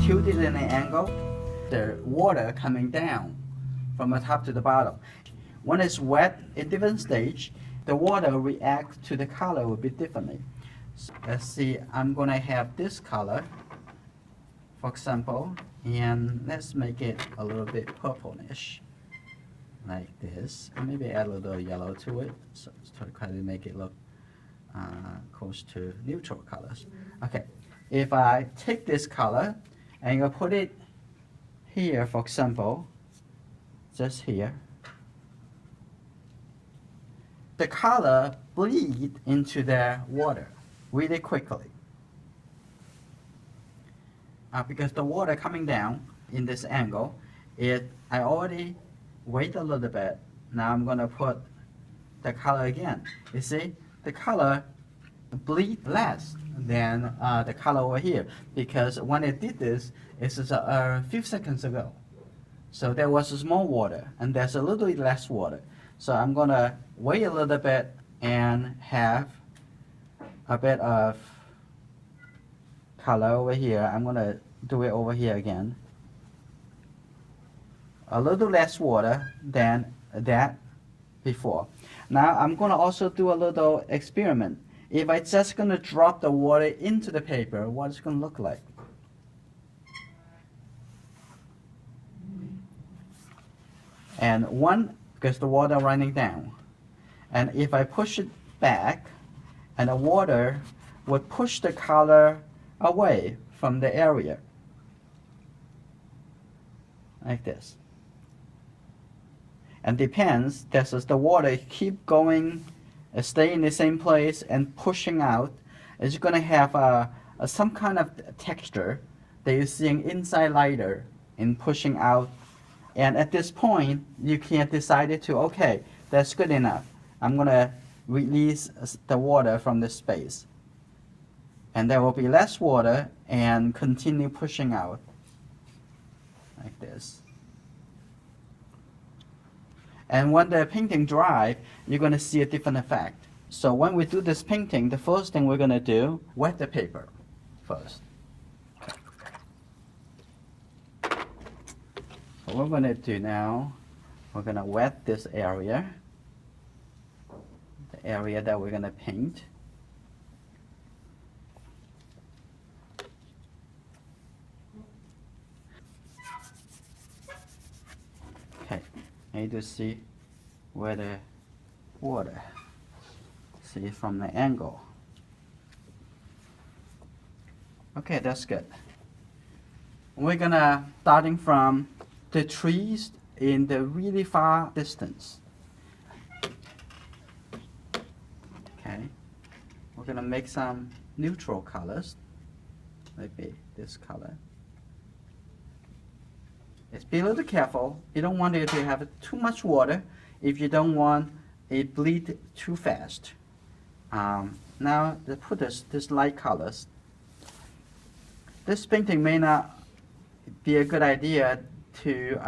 tilted in an angle, the water coming down from the top to the bottom. When it's wet in different stage, the water reacts to the color a bit differently. So let's see, I'm gonna have this color, for example, and let's make it a little bit purplish, like this. And maybe add a little yellow to it, so to try to make it look close to neutral colors. Okay, if I take this color and I put it here, for example, just here, the color bleed into the water really quickly. Because the water coming down in this angle, I already wait a little bit. Now I'm going to put the color again. You see, the color bleed less than the color over here, because when it did this, it's a few seconds ago. So there was more water, and there's a little bit less water. So I'm going to wait a little bit and have a bit of color over here. I'm going to do it over here again. A little less water than that before. Now I'm going to also do a little experiment. If I just going to drop the water into the paper, what it's going to look like? And one, because the water running down. And if I push it back, and the water would push the color away from the area. Like this. And depends, this is the water keep going, stay in the same place and pushing out. It's going to have some kind of texture that you're seeing inside lighter and pushing out. And at this point, you can decide to, okay, that's good enough. I'm going to release the water from the space. And there will be less water and continue pushing out like this. And when the painting dries, you're going to see a different effect. So when we do this painting, the first thing we're going to do, wet the paper first. So what we're going to do now, we're going to wet this area, the area that we're going to paint. Okay, I need to see where the water, see from the angle. Okay, that's good. We're gonna starting from the trees in the really far distance. Okay, we're gonna make some neutral colors, maybe this color. Just be a little careful. You don't want it to have too much water if you don't want it bleed too fast. Now let's put this light colors. This painting may not be a good idea to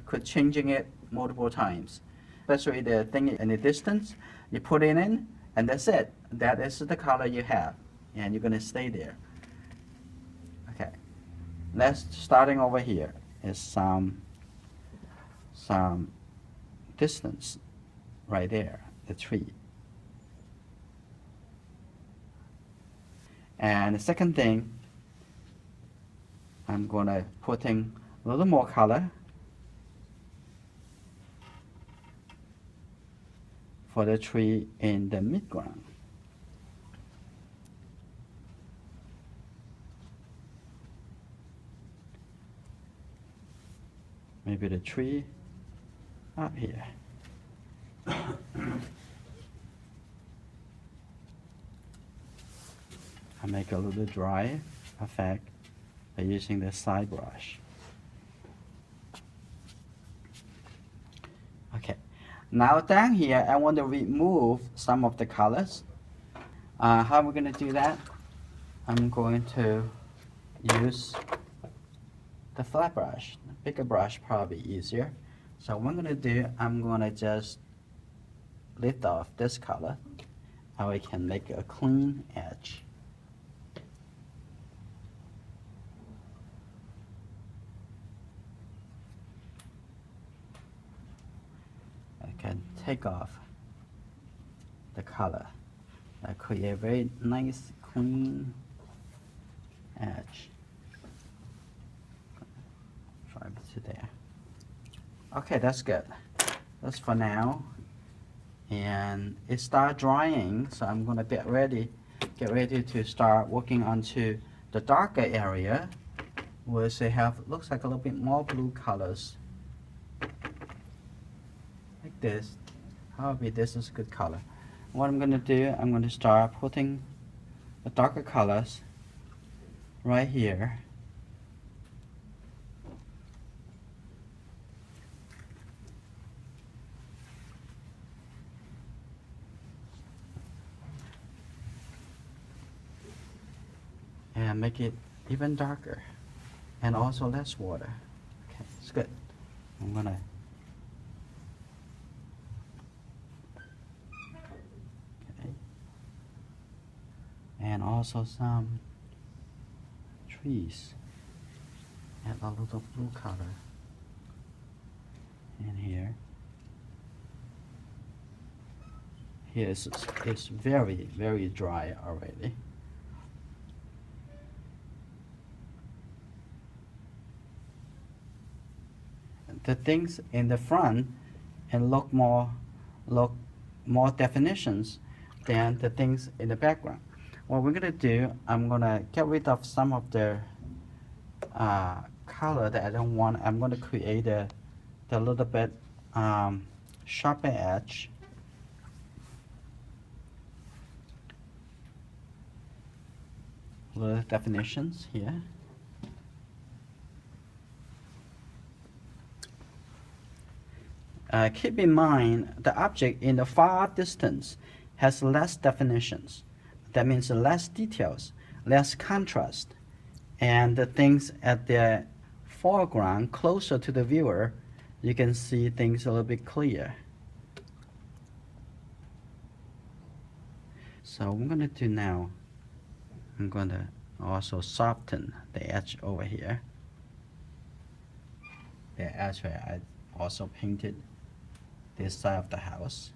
could changing it multiple times, especially the thing in the distance. You put it in, and that's it. That is the color you have, and you're gonna stay there. Okay, let's starting over here is some distance right there, the tree. And the second thing, I'm gonna put in a little more color for the tree in the midground. Maybe the tree up here. I make a little dry effect by using the side brush. Okay, now down here I want to remove some of the colors. How are we going to do that? I'm going to use the flat brush. The bigger brush probably easier. So what I'm going to do, I'm going to just lift off this color, how I can make a clean edge. take off the color. I create a very nice, clean edge. Drive it to there. Okay, that's good. That's for now. And it start drying, so I'm gonna get ready to start working onto the darker area, where they have looks like a little bit more blue colors. Like this. Probably this is a good color. What I'm gonna do, I'm gonna start putting the darker colors right here. And make it even darker and also less water. Okay, it's good. I'm gonna and also some trees. Add a little blue color in here. Here it's very, very dry already. The things in the front and look more definitions than the things in the background. What we're gonna do, I'm gonna get rid of some of the color that I don't want. I'm gonna create the little bit sharper edge. Little definitions here. Keep in mind, the object in the far distance has less definitions. That means less details, less contrast. And the things at the foreground, closer to the viewer, you can see things a little bit clearer. So what I'm going to do now, I'm going to also soften the edge over here. The edge where I also painted this side of the house.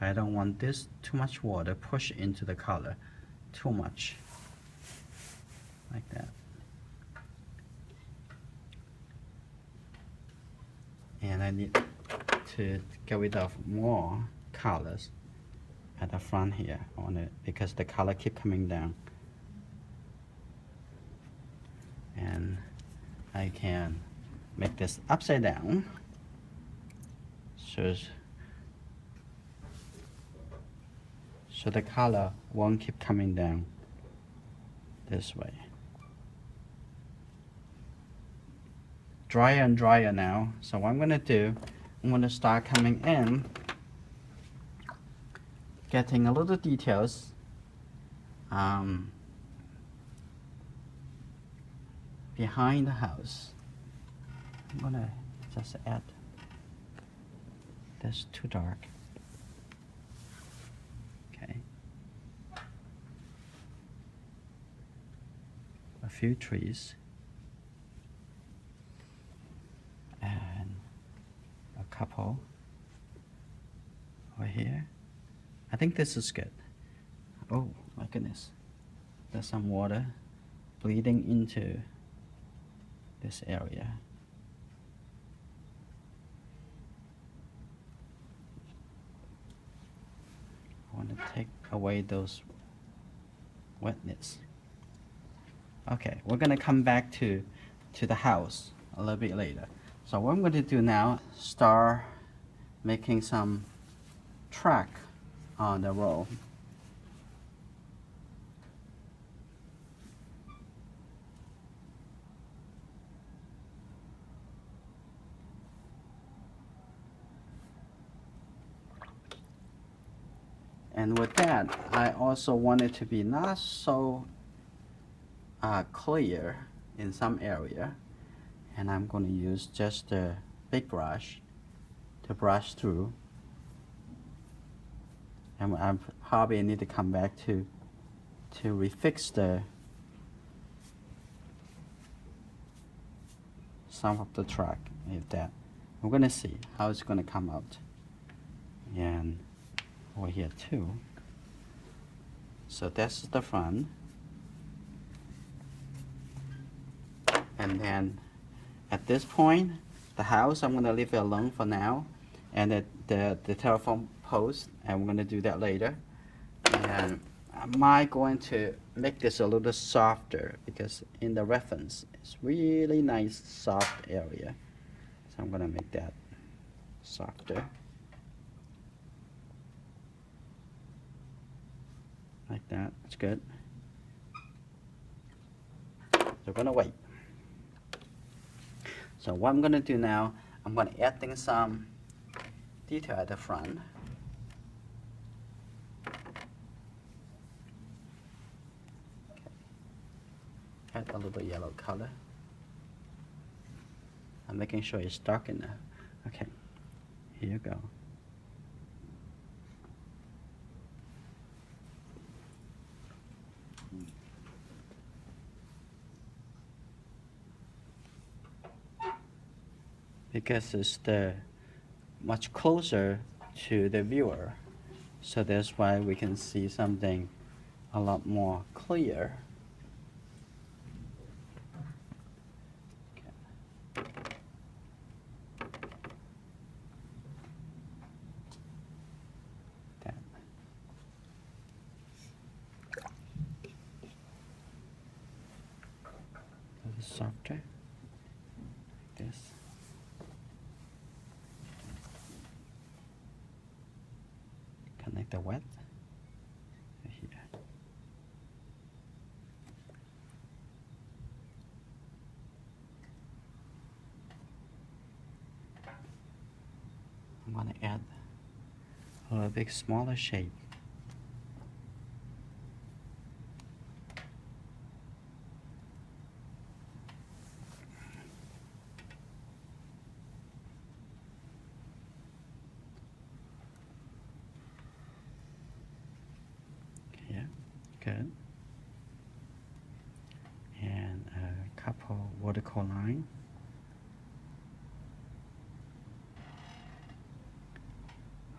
I don't want this too much water push into the color too much, like that. And I need to get rid of more colors at the front here on it because the color keep coming down. And I can make this upside down so the color won't keep coming down this way. Drier and drier now. So what I'm going to do, I'm going to start coming in, getting a little details behind the house. I'm going to just add this too dark. Okay. A few trees. And a couple over here. I think this is good. Oh my goodness. There's some water bleeding into this area. I want to take away those wetness. Okay, we're gonna come back to the house a little bit later. So what I'm going to do now, start making some track on the road. And with that, I also want it to be not so clear in some area. And I'm going to use just a big brush to brush through. And I probably need to come back to refix some of the track if that we're gonna see how it's gonna come out. And over here too. So that's the front. And then at this point, the house, I'm gonna leave it alone for now. And the telephone post, and we're gonna do that later. And am I going to make this a little softer, because in the reference it's really nice soft area. So I'm gonna make that softer. Like that, that's good. So we're gonna wait. So what I'm gonna do now, I'm gonna add in some detail at the front. Okay. Add a little yellow color. I'm making sure it's dark enough. Okay, here you go. Because it's much closer to the viewer, so that's why we can see something a lot more clear. Okay. That. A little softer, like this. Connect the wet here. I'm gonna add a little bit smaller shape. Yeah, good. And a couple watercolor line.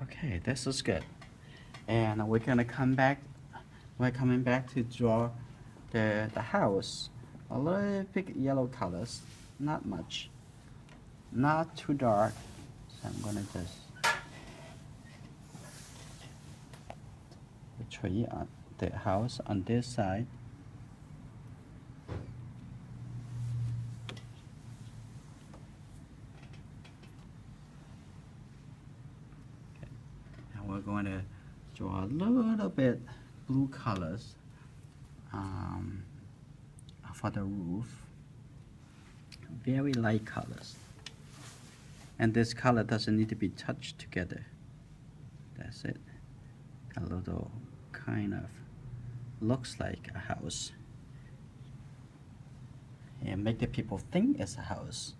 Okay, this is good. And we're gonna come back. We're coming back to draw the house. A little bit yellow colors, not much, not too dark. So I'm gonna just the tree on the house on this side. Okay. And we're going to draw a little bit blue colors for the roof. Very light colors. And this color doesn't need to be touched together. That's it. A little kind of looks like a house. And make the people think it's a house.